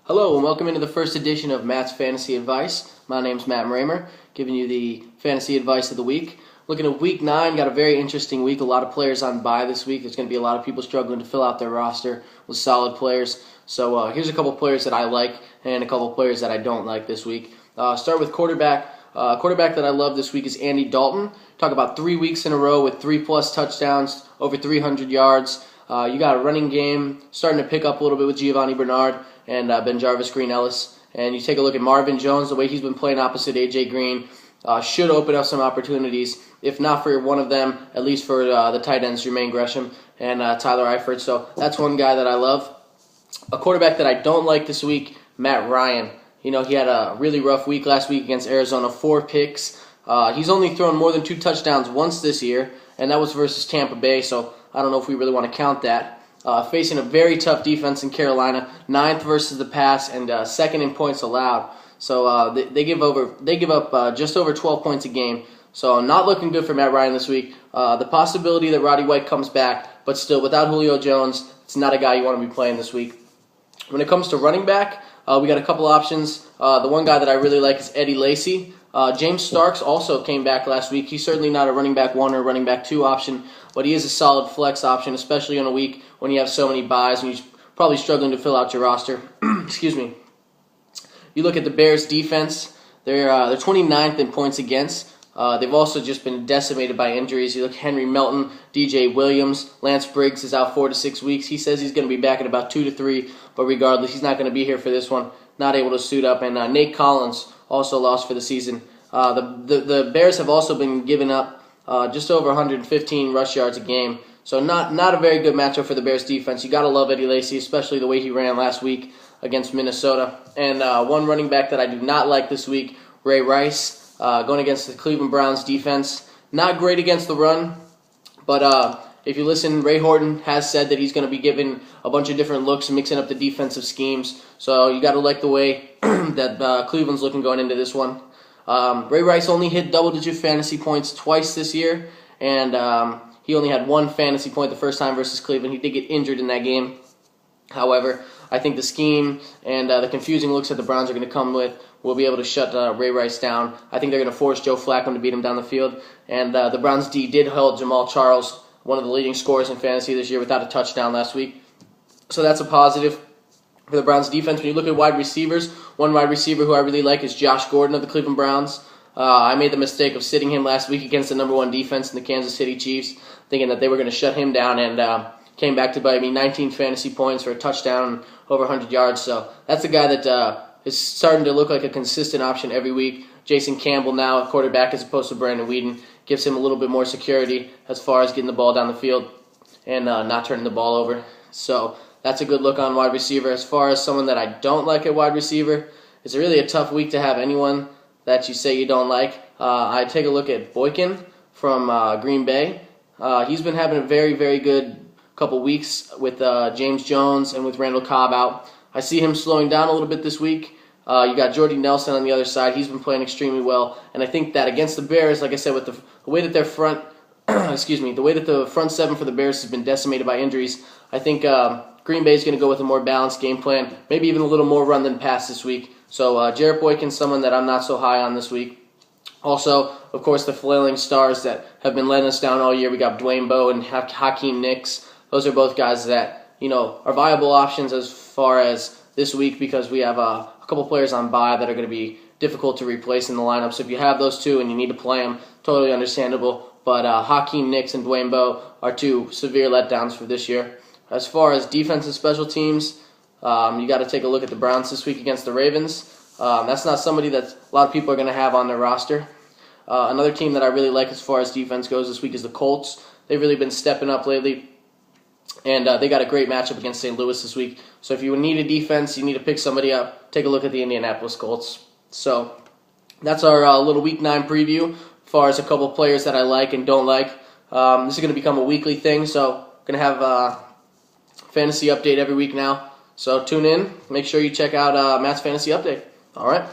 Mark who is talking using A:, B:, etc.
A: Hello and welcome into the first edition of Matt's Fantasy Advice. My name's Matt Raymer, giving you the fantasy advice of the week. Looking at week 9, got a very interesting week. A lot of players on bye this week. There's going to be a lot of people struggling to fill out their roster with solid players. So here's a couple players that I like and a couple players that I don't like this week. Start with quarterback. Quarterback that I love this week is Andy Dalton. Talk about 3 weeks in a row with 3+ touchdowns, over 300 yards. You got a running game starting to pick up a little bit with Giovanni Bernard and BenJarvus Green-Ellis. And you take a look at Marvin Jones, the way he's been playing opposite A.J. Green, should open up some opportunities, if not for one of them, at least for the tight ends, Jermaine Gresham and Tyler Eifert. So that's one guy that I love. A quarterback that I don't like this week, Matt Ryan. You know, he had a really rough week last week against Arizona, 4 picks. He's only thrown more than 2 touchdowns once this year, and that was versus Tampa Bay, so I don't know if we really want to count that. Facing a very tough defense in Carolina, 9th versus the pass and 2nd in points allowed. So they give up just over 12 points a game. So not looking good for Matt Ryan this week. The possibility that Roddy White comes back, but still without Julio Jones, it's not a guy you want to be playing this week. When it comes to running back, we got a couple options. The one guy that I really like is Eddie Lacy. James Starks also came back last week. He's certainly not a running back 1 or running back 2 option, but he is a solid flex option, especially on a week when you have so many buys and you're probably struggling to fill out your roster. Excuse me. You look at the Bears' defense. They're 29th in points against. They've also just been decimated by injuries. You look at Henry Melton, DJ Williams, Lance Briggs is out 4 to 6 weeks. He says he's going to be back in about 2 to 3, but regardless, he's not going to be here for this one. Not able to suit up. And Nate Collins also lost for the season. The Bears have also been giving up just over 115 rush yards a game. So not a very good matchup for the Bears defense. You got to love Eddie Lacy, especially the way he ran last week against Minnesota. And one running back that I do not like this week, Ray Rice, going against the Cleveland Browns defense. Not great against the run, but if you listen, Ray Horton has said that he's going to be giving a bunch of different looks and mixing up the defensive schemes. So you got to like the way that Cleveland's looking going into this one. Ray Rice only hit double-digit fantasy points twice this year, and he only had 1 fantasy point the first time versus Cleveland. He did get injured in that game. However, I think the scheme and the confusing looks that the Browns are going to come with will be able to shut Ray Rice down. I think they're going to force Joe Flacco to beat him down the field. And the Browns D did hold Jamal Charles, one of the leading scorers in fantasy this year, without a touchdown last week. So that's a positive for the Browns defense. When you look at wide receivers, one wide receiver who I really like is Josh Gordon of the Cleveland Browns. I made the mistake of sitting him last week against the number 1 defense in the Kansas City Chiefs, thinking that they were going to shut him down, and came back to bite me 19 fantasy points for a touchdown and over 100 yards. So that's a guy that is starting to look like a consistent option every week. Jason Campbell now at quarterback as opposed to Brandon Weeden gives him a little bit more security as far as getting the ball down the field and not turning the ball over. So that's a good look on wide receiver. As far as someone that I don't like at wide receiver, it's really a tough week to have anyone that you say you don't like. I take a look at Boykin from Green Bay. He's been having a very, very good couple weeks with James Jones and with Randall Cobb out. I see him slowing down a little bit this week. You got Jordy Nelson on the other side. He's been playing extremely well. And I think that against the Bears, like I said, with the way that their front, the way that the front 7 for the Bears has been decimated by injuries, I think Green Bay is going to go with a more balanced game plan, maybe even a little more run than pass this week. So Jarrett Boykin's someone that I'm not so high on this week. Also, of course, the flailing stars that have been letting us down all year. We got Dwayne Bowe and Hakeem Nicks. Those are both guys that, are viable options as far as this week because we have a couple players on bye that are going to be difficult to replace in the lineup. So if you have those 2 and you need to play them, totally understandable. But Hakeem Nicks and Dwayne Bowe are 2 severe letdowns for this year. As far as defense and special teams, you got to take a look at the Browns this week against the Ravens. That's not somebody that a lot of people are going to have on their roster. Another team that I really like as far as defense goes this week is the Colts. They've really been stepping up lately, and they got a great matchup against St. Louis this week. So if you need a defense, you need to pick somebody up, take a look at the Indianapolis Colts. So that's our little Week 9 preview as far as a couple players that I like and don't like. This is going to become a weekly thing, so I'm going to have a fantasy update every week now. So tune in. Make sure you check out Matt's Fantasy Update. All right.